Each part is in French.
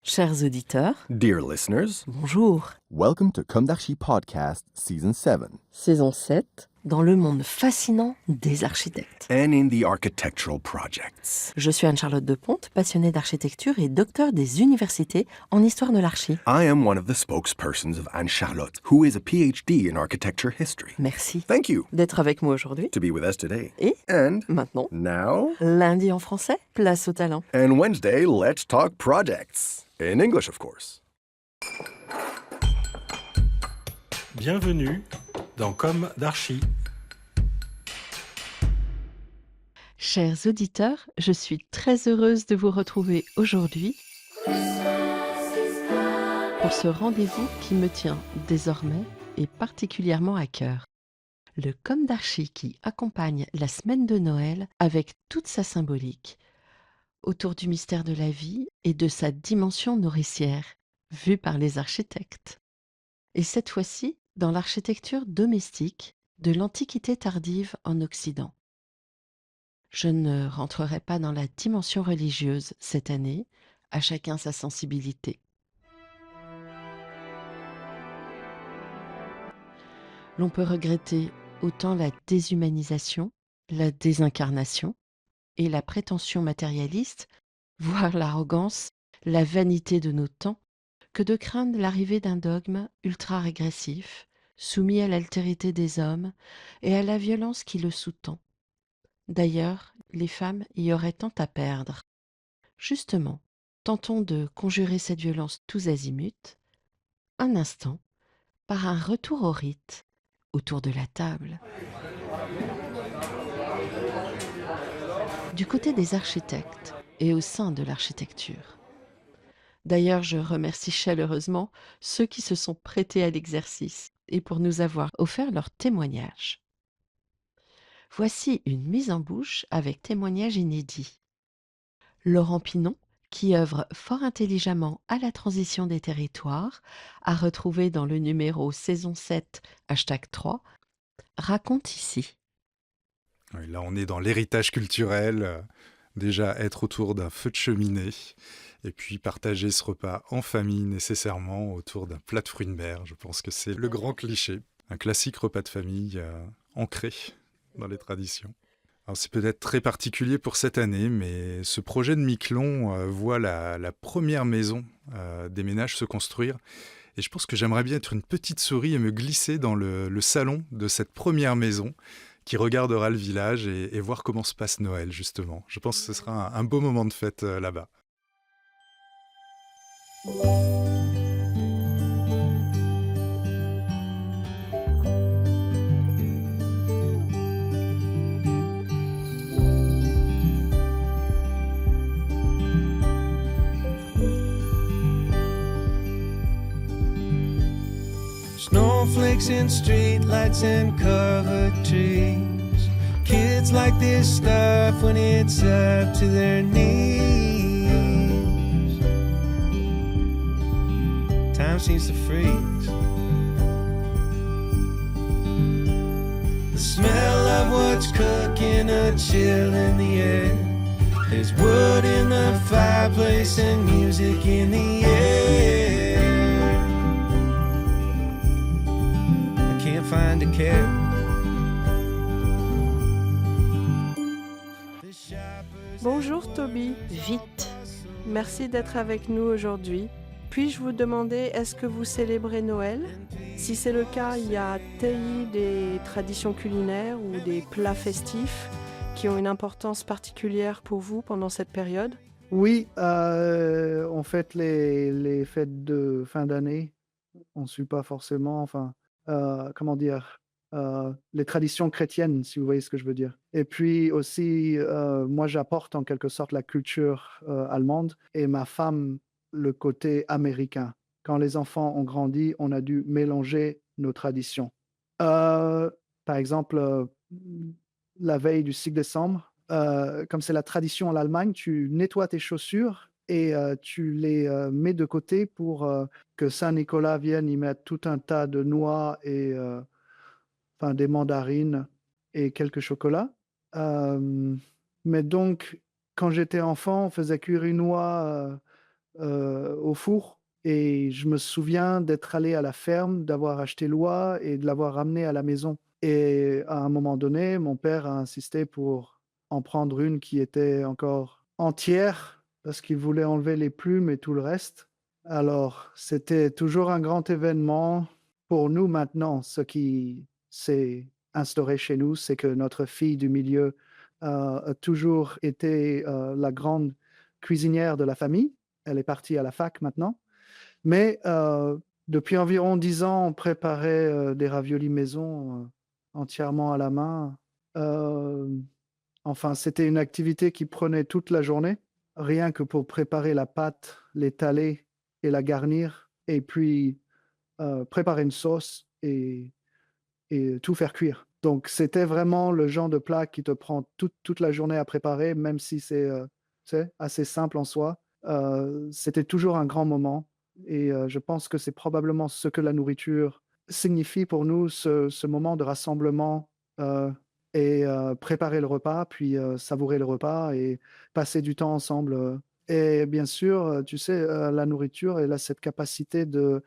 Chers auditeurs, Dear listeners, bonjour. welcome to Comme d'Archi Podcast Season 7. Saison 7, dans le monde fascinant des architectes. And in the architectural projects. Je suis Anne-Charlotte Deponte, passionnée d'architecture et docteur des universités en histoire de l'archi. I am one of the spokespersons of Anne-Charlotte, who is a PhD in architecture history. Merci Thank you d'être avec moi aujourd'hui. to be with us today. Et And maintenant, now, lundi en français, place au talent. and Wednesday, let's talk projects. In English, of course. Bienvenue dans Comme d'Archi. Chers auditeurs, je suis très heureuse de vous retrouver aujourd'hui pour ce rendez-vous qui me tient désormais et particulièrement à cœur. Le Comme d'Archi qui accompagne la semaine de Noël avec toute sa symbolique, autour du mystère de la vie et de sa dimension nourricière, vue par les architectes. Et cette fois-ci, dans l'architecture domestique de l'Antiquité tardive en Occident. Je ne rentrerai pas dans la dimension religieuse cette année, à chacun sa sensibilité. L'on peut regretter autant la déshumanisation, la désincarnation et la prétention matérialiste, voire l'arrogance, la vanité de nos temps, que de craindre l'arrivée d'un dogme ultra-régressif, soumis à l'altérité des hommes et à la violence qui le sous-tend. D'ailleurs, les femmes y auraient tant à perdre. Justement, tentons de conjurer cette violence tous azimuts, un instant, par un retour au rite, autour de la table. Du côté des architectes et au sein de l'architecture. D'ailleurs, je remercie chaleureusement ceux qui se sont prêtés à l'exercice et pour nous avoir offert leur témoignage. Voici une mise en bouche avec témoignage inédit. Laurent Pinon, qui œuvre fort intelligemment à la transition des territoires, à retrouver dans le numéro saison 7, #3, raconte ici. Oui, là, on est dans l'héritage culturel. Déjà, être autour d'un feu de cheminée et puis partager ce repas en famille nécessairement autour d'un plat de fruits de mer. Je pense que c'est le grand cliché. Un classique repas de famille ancré dans les traditions. Alors, c'est peut-être très particulier pour cette année, mais ce projet de Miquelon voit la première maison des ménages se construire. Et je pense que j'aimerais bien être une petite souris et me glisser dans le salon de cette première maison qui regardera le village et voir comment se passe Noël, justement. Je pense que ce sera un beau moment de fête là-bas. Snowflakes and streetlights and covered trees. Kids like this stuff when it's up to their knees. Time seems to freeze. The smell of what's cooking, a chill in the air. There's wood in the fireplace and music in the air. Find a care. Bonjour Toby, Vite, merci d'être avec nous aujourd'hui. Puis-je vous demander, est-ce que vous célébrez Noël? Si c'est le cas, y a-t-il des traditions culinaires ou des plats festifs qui ont une importance particulière pour vous pendant cette période? Oui, on fête les fêtes de fin d'année. On ne suit pas forcément, comment dire, les traditions chrétiennes, si vous voyez ce que je veux dire. Et puis aussi, moi, j'apporte en quelque sorte la culture allemande et ma femme, le côté américain. Quand les enfants ont grandi, on a dû mélanger nos traditions. Par exemple, la veille du 6 décembre, comme c'est la tradition en Allemagne, tu nettoies tes chaussures et tu les mets de côté pour que Saint-Nicolas vienne y mettre tout un tas de noix et des mandarines et quelques chocolats. Mais donc, quand j'étais enfant, on faisait cuire une noix au four et je me souviens d'être allé à la ferme, d'avoir acheté l'oie et de l'avoir ramené à la maison et à un moment donné, mon père a insisté pour en prendre une qui était encore entière parce qu'il voulait enlever les plumes et tout le reste. Alors, c'était toujours un grand événement pour nous maintenant. Ce qui s'est instauré chez nous, c'est que notre fille du milieu, a toujours été, la grande cuisinière de la famille. Elle est partie à la fac maintenant. Mais, depuis environ 10 ans, on préparait, des raviolis maison, entièrement à la main. Hem, enfin, c'était une activité qui prenait toute la journée, rien que pour préparer la pâte, l'étaler et la garnir et puis, préparer une sauce et tout faire cuire. Donc c'était vraiment le genre de plat qui te prend toute la journée à préparer, même si c'est, tu sais, assez simple en soi. C'était toujours un grand moment et je pense que c'est probablement ce que la nourriture signifie pour nous, ce moment de rassemblement, heu et préparer le repas, puis, savourer le repas et passer du temps ensemble, et bien sûr, tu sais, la nourriture, elle a cette capacité de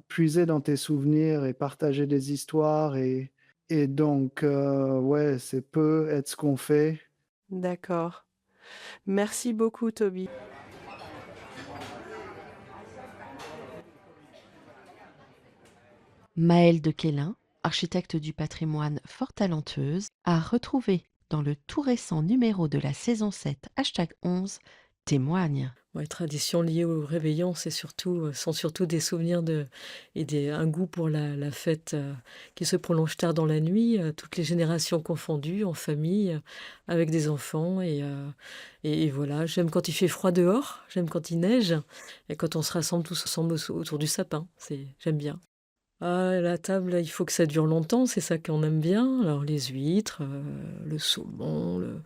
puiser dans tes souvenirs et partager des histoires et donc ouais, c'est peut être ce qu'on fait. D'accord. Merci beaucoup, Toby. Maëlle de Quélin, architecte du patrimoine fort talenteuse, a retrouvé dans le tout récent numéro de la saison 7, #11, témoigne. Ouais, traditions liées au réveillon, sont surtout des souvenirs un goût pour la fête qui se prolonge tard dans la nuit, toutes les générations confondues, en famille, avec des enfants. Et voilà, j'aime quand il fait froid dehors, j'aime quand il neige, et quand on se rassemble tous ensemble autour du sapin. J'aime bien. Ah, la table, il faut que ça dure longtemps, c'est ça qu'on aime bien. Alors les huîtres, le saumon, le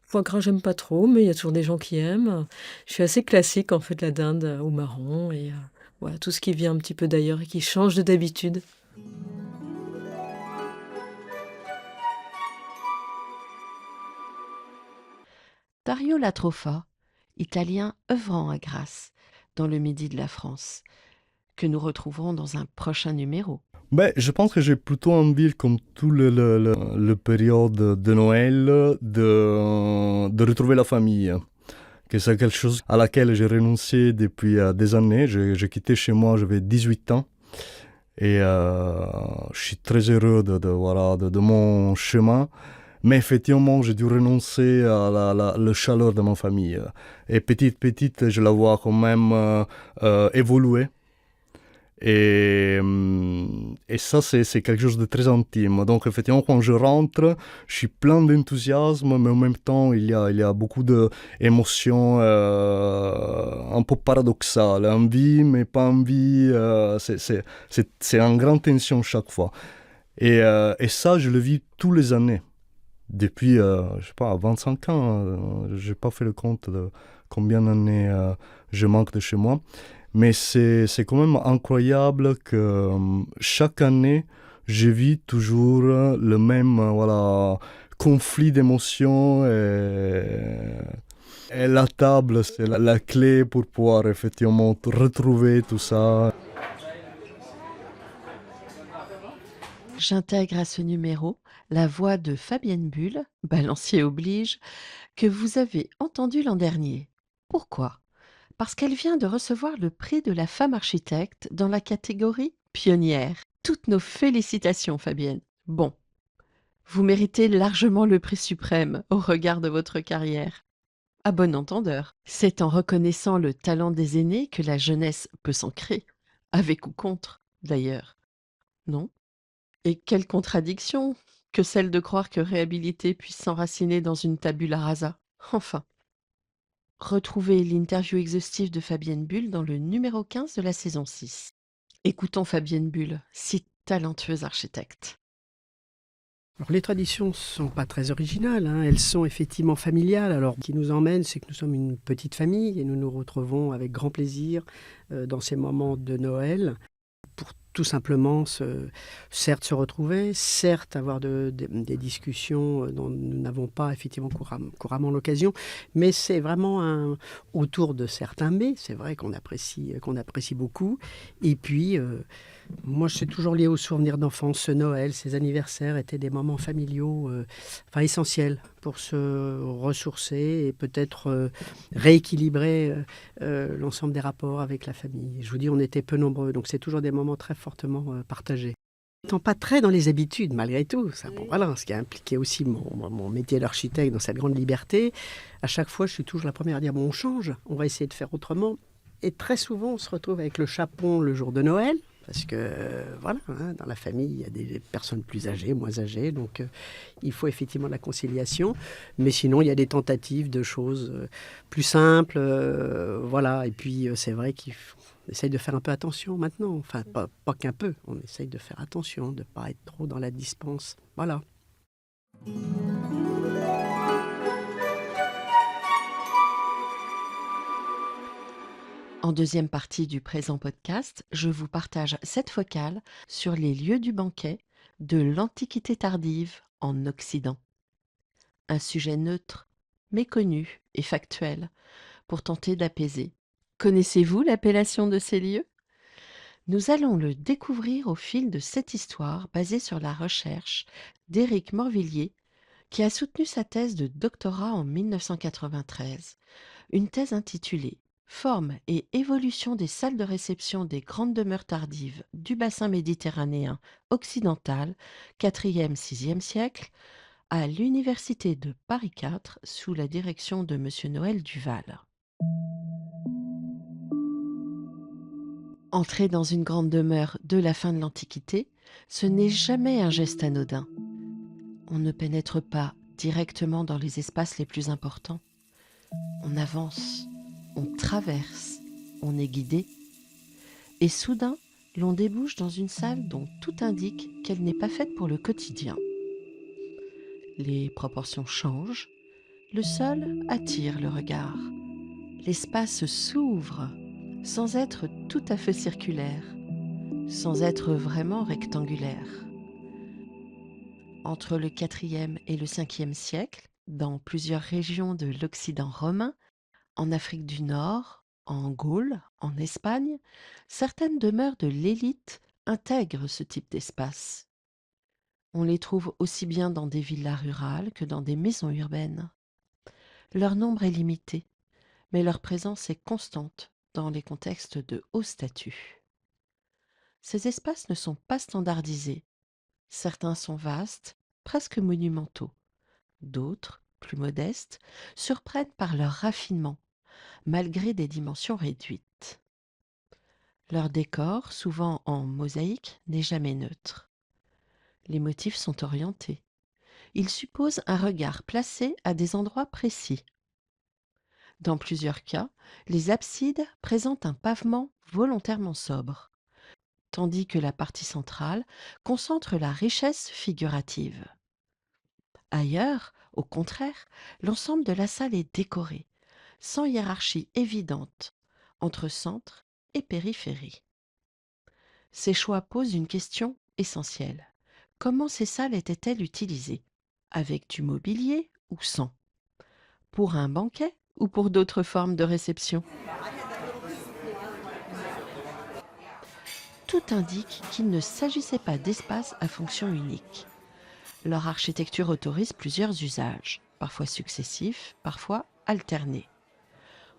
foie gras, j'aime pas trop, mais il y a toujours des gens qui aiment. Je suis assez classique en fait, la dinde au marron et voilà, tout ce qui vient un petit peu d'ailleurs et qui change de d'habitude. Dario Latrofa, italien œuvrant à Grasse, dans le midi de la France, que nous retrouverons dans un prochain numéro. Je pense que j'ai plutôt envie, comme tout le période de Noël, de retrouver la famille. Que c'est quelque chose à laquelle j'ai renoncé depuis des années. J'ai quitté chez moi, j'avais 18 ans. Et je suis très heureux de mon chemin. Mais effectivement, j'ai dû renoncer à la chaleur de ma famille. Et petite, je la vois quand même évoluer. Et ça, c'est quelque chose de très intime. Donc, effectivement, quand je rentre, je suis plein d'enthousiasme, mais en même temps, il y a beaucoup d'émotions un peu paradoxales. Envie, mais pas envie. C'est en grande tension chaque fois. Et ça, je le vis tous les années. Depuis, je sais pas, 25 ans. Je n'ai pas fait le compte de combien d'années je manque de chez moi. Mais c'est quand même incroyable que chaque année, je vis toujours le même conflit d'émotions. Et la table, c'est la clé pour pouvoir effectivement retrouver tout ça. J'intègre à ce numéro la voix de Fabienne Bull, balancier oblige, que vous avez entendue l'an dernier. Pourquoi ? Parce qu'elle vient de recevoir le prix de la femme architecte dans la catégorie pionnière. Toutes nos félicitations, Fabienne. Bon, vous méritez largement le prix suprême au regard de votre carrière. À bon entendeur, c'est en reconnaissant le talent des aînés que la jeunesse peut s'ancrer, avec ou contre, d'ailleurs. Non ? Et quelle contradiction que celle de croire que réhabiliter puisse s'enraciner dans une tabula rasa. Enfin. Retrouvez l'interview exhaustive de Fabienne Bull dans le numéro 15 de la saison 6. Écoutons Fabienne Bull, si talentueuse architecte. Alors, les traditions ne sont pas très originales, hein. Elles sont effectivement familiales. Alors, ce qui nous emmène, c'est que nous sommes une petite famille et nous nous retrouvons avec grand plaisir dans ces moments de Noël pour tout simplement certes se retrouver, certes avoir des discussions dont nous n'avons pas effectivement couramment l'occasion, mais c'est vraiment autour de certains mets, c'est vrai qu'on apprécie beaucoup. Et puis, moi, c'est toujours lié aux souvenirs d'enfance. Ce Noël, ces anniversaires étaient des moments familiaux essentiels pour se ressourcer et peut-être rééquilibrer l'ensemble des rapports avec la famille. Je vous dis, on était peu nombreux, donc c'est toujours des moments très fortement partagés. N'étant pas très dans les habitudes, malgré tout, ça, bon, voilà, ce qui a impliqué aussi mon métier d'architecte dans cette grande liberté, à chaque fois, je suis toujours la première à dire, bon, on change, on va essayer de faire autrement. Et très souvent, on se retrouve avec le chapon le jour de Noël, parce que, voilà, dans la famille, il y a des personnes plus âgées, moins âgées, donc il faut effectivement la conciliation. Mais sinon, il y a des tentatives de choses plus simples, voilà. Et puis, c'est vrai qu'on essaye de faire un peu attention maintenant. Enfin, pas qu'un peu, on essaye de faire attention, de ne pas être trop dans la dispense. Voilà. En deuxième partie du présent podcast, je vous partage cette focale sur les lieux du banquet de l'Antiquité tardive en Occident. Un sujet neutre, méconnu et factuel, pour tenter d'apaiser. Connaissez-vous l'appellation de ces lieux ? Nous allons le découvrir au fil de cette histoire basée sur la recherche d'Éric Morvillier, qui a soutenu sa thèse de doctorat en 1993, une thèse intitulée Forme et évolution des salles de réception des grandes demeures tardives du bassin méditerranéen occidental, 4e-6e siècle, à l'Université de Paris IV sous la direction de M. Noël Duval. Entrer dans une grande demeure de la fin de l'Antiquité, ce n'est jamais un geste anodin. On ne pénètre pas directement dans les espaces les plus importants. On avance, on traverse, on est guidé. Et soudain, l'on débouche dans une salle dont tout indique qu'elle n'est pas faite pour le quotidien. Les proportions changent, le sol attire le regard. L'espace s'ouvre, sans être tout à fait circulaire, sans être vraiment rectangulaire. Entre le 4e et le 5e siècle, dans plusieurs régions de l'Occident romain, en Afrique du Nord, en Gaule, en Espagne, certaines demeures de l'élite intègrent ce type d'espace. On les trouve aussi bien dans des villas rurales que dans des maisons urbaines. Leur nombre est limité, mais leur présence est constante dans les contextes de haut statut. Ces espaces ne sont pas standardisés. Certains sont vastes, presque monumentaux. D'autres, plus modestes, surprennent par leur raffinement, malgré des dimensions réduites. Leur décor, souvent en mosaïque, n'est jamais neutre. Les motifs sont orientés. Ils supposent un regard placé à des endroits précis. Dans plusieurs cas, les absides présentent un pavement volontairement sobre, tandis que la partie centrale concentre la richesse figurative. Ailleurs, au contraire, l'ensemble de la salle est décoré, sans hiérarchie évidente entre centre et périphérie. Ces choix posent une question essentielle. Comment ces salles étaient-elles utilisées ? Avec du mobilier ou sans ? Pour un banquet ou pour d'autres formes de réception ? Tout indique qu'il ne s'agissait pas d'espaces à fonction unique. Leur architecture autorise plusieurs usages, parfois successifs, parfois alternés.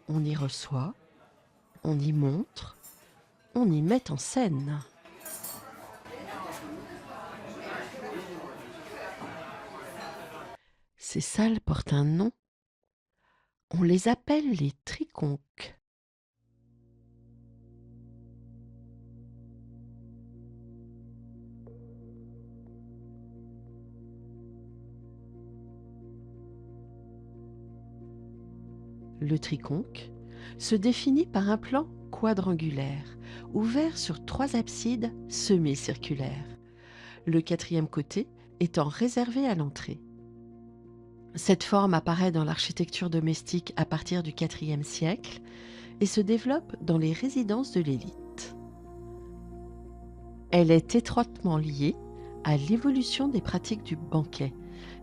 On y reçoit, on y montre, on y met en scène. Ces salles portent un nom. On les appelle les triconques. Le triconque se définit par un plan quadrangulaire, ouvert sur 3 absides semi-circulaires, le 4e côté étant réservé à l'entrée. Cette forme apparaît dans l'architecture domestique à partir du 4e siècle et se développe dans les résidences de l'élite. Elle est étroitement liée à l'évolution des pratiques du banquet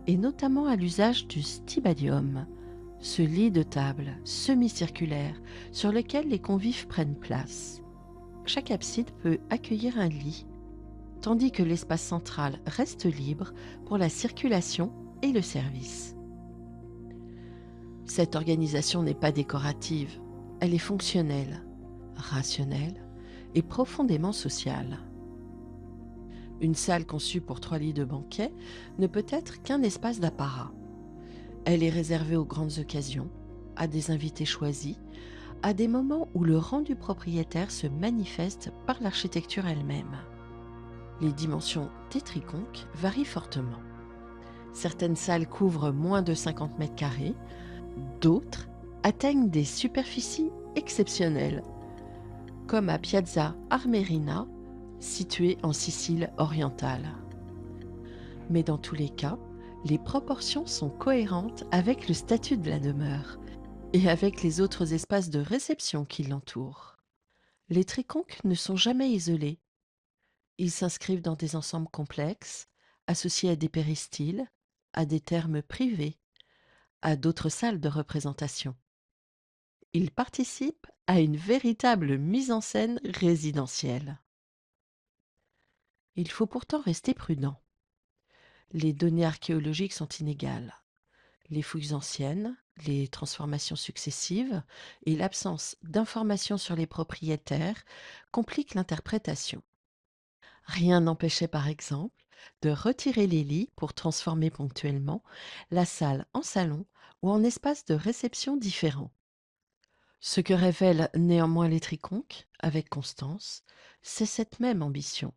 et notamment à l'usage du stibadium, ce lit de table semi-circulaire sur lequel les convives prennent place. Chaque abside peut accueillir un lit, tandis que l'espace central reste libre pour la circulation et le service. Cette organisation n'est pas décorative, elle est fonctionnelle, rationnelle et profondément sociale. Une salle conçue pour 3 lits de banquet ne peut être qu'un espace d'apparat. Elle est réservée aux grandes occasions, à des invités choisis, à des moments où le rang du propriétaire se manifeste par l'architecture elle-même. Les dimensions des triconques varient fortement. Certaines salles couvrent moins de 50 mètres carrés, d'autres atteignent des superficies exceptionnelles, comme à Piazza Armerina, située en Sicile orientale. Mais dans tous les cas, les proportions sont cohérentes avec le statut de la demeure et avec les autres espaces de réception qui l'entourent. Les triconques ne sont jamais isolés. Ils s'inscrivent dans des ensembles complexes, associés à des péristyles, à des thermes privés, à d'autres salles de représentation. Ils participent à une véritable mise en scène résidentielle. Il faut pourtant rester prudent. Les données archéologiques sont inégales. Les fouilles anciennes, les transformations successives et l'absence d'informations sur les propriétaires compliquent l'interprétation. Rien n'empêchait par exemple de retirer les lits pour transformer ponctuellement la salle en salon ou en espace de réception différent. Ce que révèlent néanmoins les triconques, avec constance, c'est cette même ambition.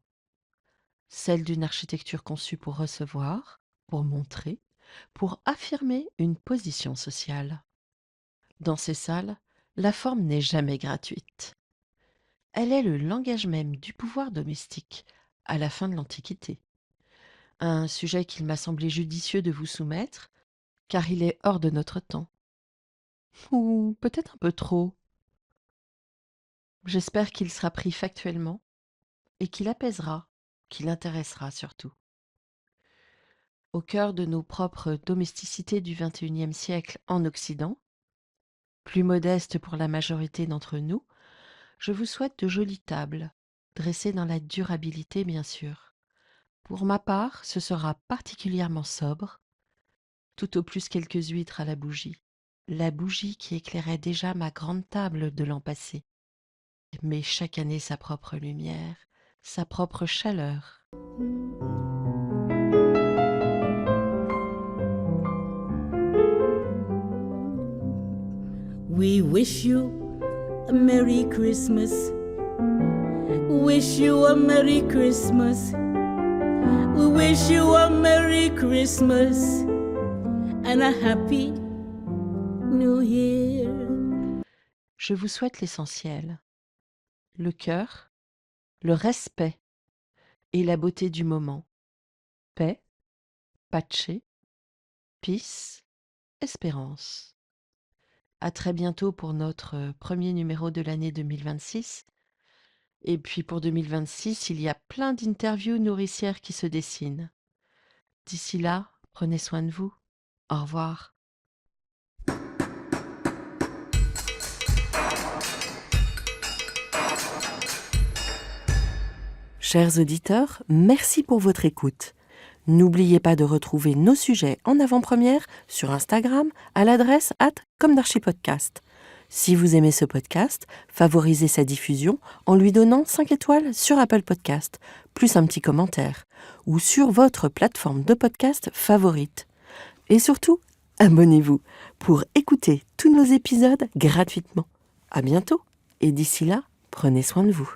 Celle d'une architecture conçue pour recevoir, pour montrer, pour affirmer une position sociale. Dans ces salles, la forme n'est jamais gratuite. Elle est le langage même du pouvoir domestique à la fin de l'Antiquité. Un sujet qu'il m'a semblé judicieux de vous soumettre, car il est hors de notre temps. Ou peut-être un peu trop. J'espère qu'il sera pris factuellement et qu'il apaisera, qu'il intéressera surtout. Au cœur de nos propres domesticités du XXIe siècle en Occident, plus modestes pour la majorité d'entre nous, je vous souhaite de jolies tables, dressées dans la durabilité bien sûr. Pour ma part, ce sera particulièrement sobre, tout au plus quelques huîtres à la bougie qui éclairait déjà ma grande table de l'an passé. Mais chaque année sa propre lumière, sa propre chaleur. We wish you a Merry Christmas. Wish you a Merry Christmas. We wish you a Merry Christmas and a Happy New Year. Je vous souhaite l'essentiel, le cœur, le respect et la beauté du moment. Paix, pace, peace, espérance. À très bientôt pour notre premier numéro de l'année 2026. Et puis pour 2026, il y a plein d'interviews nourricières qui se dessinent. D'ici là, prenez soin de vous. Au revoir. Chers auditeurs, merci pour votre écoute. N'oubliez pas de retrouver nos sujets en avant-première sur Instagram à l'adresse @comdarchipodcast. Si vous aimez ce podcast, favorisez sa diffusion en lui donnant 5 étoiles sur Apple Podcast, plus un petit commentaire, ou sur votre plateforme de podcast favorite. Et surtout, abonnez-vous pour écouter tous nos épisodes gratuitement. À bientôt, et d'ici là, prenez soin de vous.